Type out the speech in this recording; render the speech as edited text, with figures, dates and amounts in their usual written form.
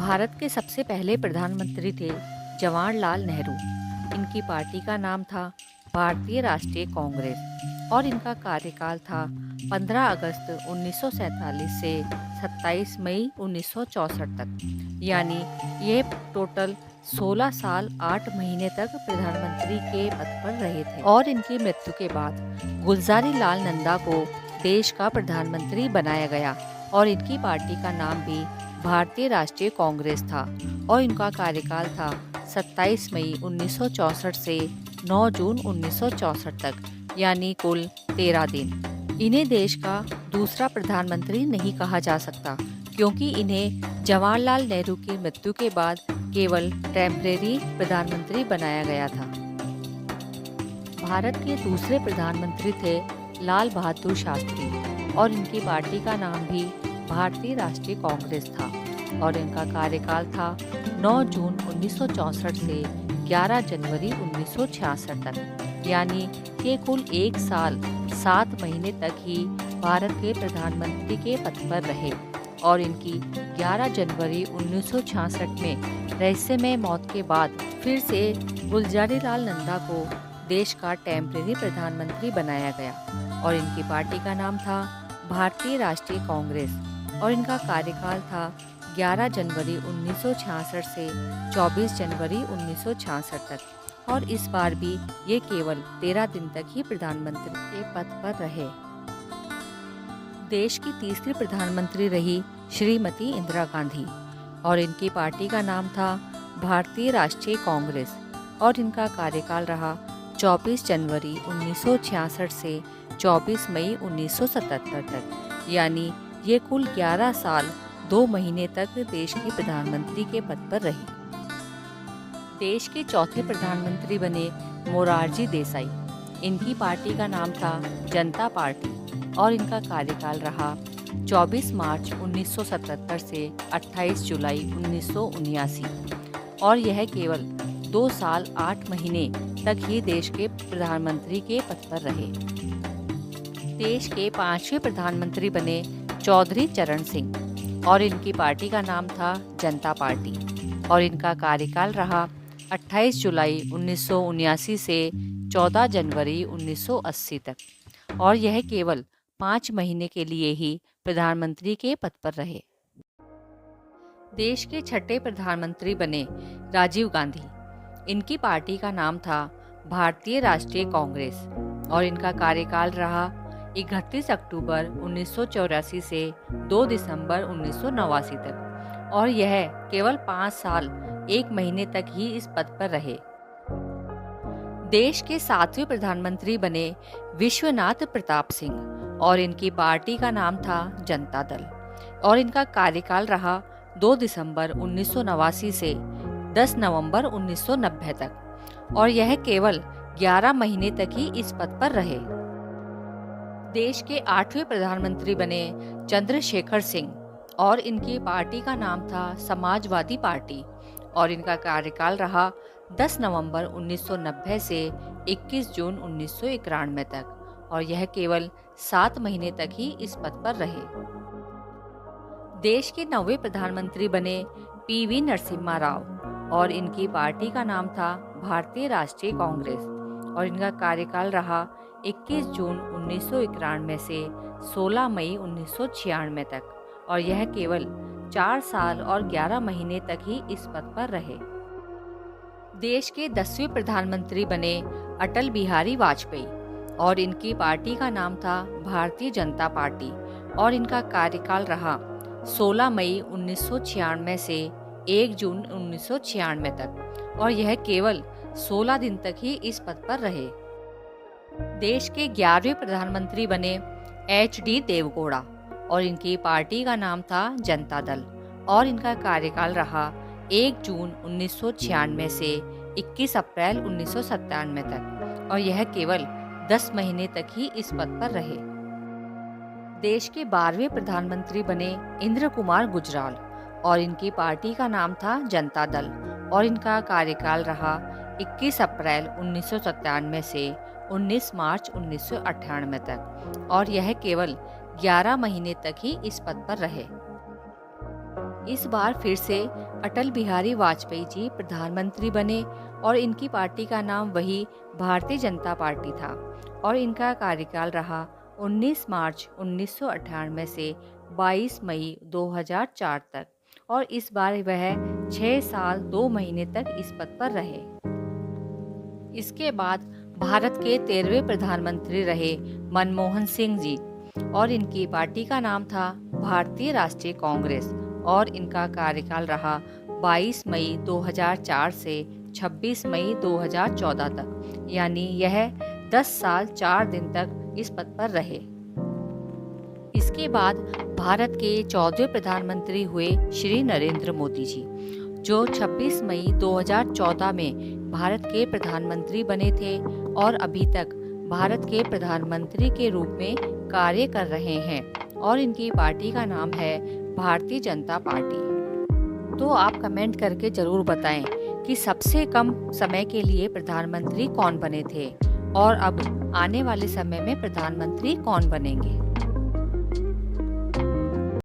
भारत के सबसे पहले प्रधानमंत्री थे जवाहरलाल नेहरू। इनकी पार्टी का नाम था भारतीय राष्ट्रीय कांग्रेस और इनका कार्यकाल था 15 अगस्त 1947 से 27 मई 1964 तक। यानी ये टोटल 16 साल 8 महीने तक प्रधानमंत्री के पद पर रहे थे और इनकी मृत्यु के बाद गुलजारी लाल नंदा को देश का प्रधानमंत्री बनाया गया और इनकी पार्टी का नाम भी भारतीय राष्ट्रीय कांग्रेस था और इनका कार्यकाल था 27 मई 1964 से 9 जून 1964 तक, यानी कुल 13 दिन। इन्हें देश का दूसरा प्रधानमंत्री नहीं कहा जा सकता क्योंकि इन्हें जवाहरलाल नेहरू की मृत्यु के बाद केवल टेम्परेरी प्रधानमंत्री बनाया गया था। भारत के दूसरे प्रधानमंत्री थे लाल बहादुर शास्त्री और इनकी पार्टी का नाम भी भारतीय राष्ट्रीय कांग्रेस था और इनका कार्यकाल था 9 जून 1964 से 11 जनवरी 1966 तक, यानी ये कुल 1 साल 7 महीने तक ही भारत के प्रधानमंत्री के पद पर रहे और इनकी 11 जनवरी 1966 में रहस्यमय मौत के बाद फिर से गुलजारी लाल नंदा को देश का टेम्परेरी प्रधानमंत्री बनाया गया और इनकी पार्टी का नाम था भारतीय राष्ट्रीय कांग्रेस और इनका कार्यकाल था 11 जनवरी 1966 से 24 जनवरी 1966 तक और इस बार भी ये केवल 13 दिन तक ही प्रधानमंत्री के पद पर रहे। देश की तीसरी प्रधानमंत्री रही श्रीमती इंदिरा गांधी और इनकी पार्टी का नाम था भारतीय राष्ट्रीय कांग्रेस और इनका कार्यकाल रहा 24 जनवरी 1966 से 24 मई 1977 तक, यानी ये कुल 11 साल 2 महीने तक देश के प्रधानमंत्री के पद पर रही। देश के चौथे प्रधानमंत्री बने मोरारजी देसाई। इनकी पार्टी का नाम था जनता पार्टी और इनका कार्यकाल रहा 24 मार्च 1977 से 28 जुलाई 1979 और यह केवल 2 साल 8 महीने तक ही देश के प्रधानमंत्री के पद पर रहे। देश के 5वें प्रधानमंत्री बने चौधरी चरण सिंह और इनकी पार्टी का नाम था जनता पार्टी और इनका कार्यकाल रहा 28 जुलाई 1979 से 14 जनवरी 1980 तक और यह केवल 5 महीने के लिए ही प्रधानमंत्री के पद पर रहे। देश के छठे प्रधानमंत्री बने राजीव गांधी। इनकी पार्टी का नाम था भारतीय राष्ट्रीय कांग्रेस और इनका कार्यकाल रहा 31 अक्टूबर 1984 से 2 दिसंबर 1989 तक और यह केवल 5 साल 1 महीने तक ही इस पद पर रहे। देश के 7वें प्रधानमंत्री बने विश्वनाथ प्रताप सिंह और इनकी पार्टी का नाम था जनता दल और इनका कार्यकाल रहा 2 दिसंबर 1989 से 10 नवंबर 1990 तक और यह केवल 11 महीने तक ही इस पद पर रहे। देश के 8वें प्रधानमंत्री बने चंद्रशेखर सिंह और इनकी पार्टी का नाम था समाजवादी पार्टी और इनका कार्यकाल रहा 10 नवंबर 1990 से 21 जून 1991 तक और यह केवल 7 महीने तक ही इस पद पर रहे। देश के 9वें प्रधानमंत्री बने पीवी नरसिम्हा राव और इनकी पार्टी का नाम था भारतीय राष्ट्रीय कांग्रेस और इनका कार्यकाल रहा 21 जून 1991 से 16 मई 1996 तक और यह केवल 4 साल और 11 महीने तक ही इस पद पर रहे। देश के 10वें प्रधानमंत्री बने अटल बिहारी वाजपेयी और इनकी पार्टी का नाम था भारतीय जनता पार्टी और इनका कार्यकाल रहा 16 मई 1996 से 1 जून 1996 तक और यह केवल 16 दिन तक ही इस पद पर रहे। देश के 11वें प्रधानमंत्री बने HD देवगौड़ा और इनकी पार्टी का नाम था जनता दल और इनका कार्यकाल रहा 1 जून 1996 से 21 अप्रैल 1997 तक और यह केवल 10 महीने तक ही इस पद पर रहे। देश के 12वें प्रधानमंत्री बने इंद्र कुमार गुजराल और इनकी पार्टी का नाम था जनता दल और इनका कार्यकाल रहा 21 अप्रैल 1997 से 19 मार्च 1998 तक और यह केवल 11 महीने तक ही इस पद पर रहे। इस बार फिर से अटल बिहारी वाजपेयी जी प्रधानमंत्री बने और इनकी पार्टी का नाम वही भारतीय जनता पार्टी था और इनका कार्यकाल रहा 19 मार्च 1998 से 22 मई 2004 तक और इस बार वह 6 साल 2 महीने तक इस पद पर रहे। इसके बाद भारत के 13वें प्रधानमंत्री रहे मनमोहन सिंह जी और इनकी पार्टी का नाम था भारतीय राष्ट्रीय कांग्रेस और इनका कार्यकाल रहा 22 मई 2004 से 26 मई 2014 तक, यानी यह 10 साल 4 दिन तक इस पद पर रहे। इसके बाद भारत के 14वें प्रधानमंत्री हुए श्री नरेंद्र मोदी जी, जो 26 मई 2014 में भारत के प्रधानमंत्री बने थे और अभी तक भारत के प्रधानमंत्री के रूप में कार्य कर रहे हैं और इनकी पार्टी का नाम है भारतीय जनता पार्टी। तो आप कमेंट करके ज़रूर बताएं कि सबसे कम समय के लिए प्रधानमंत्री कौन बने थे और अब आने वाले समय में प्रधानमंत्री कौन बनेंगे।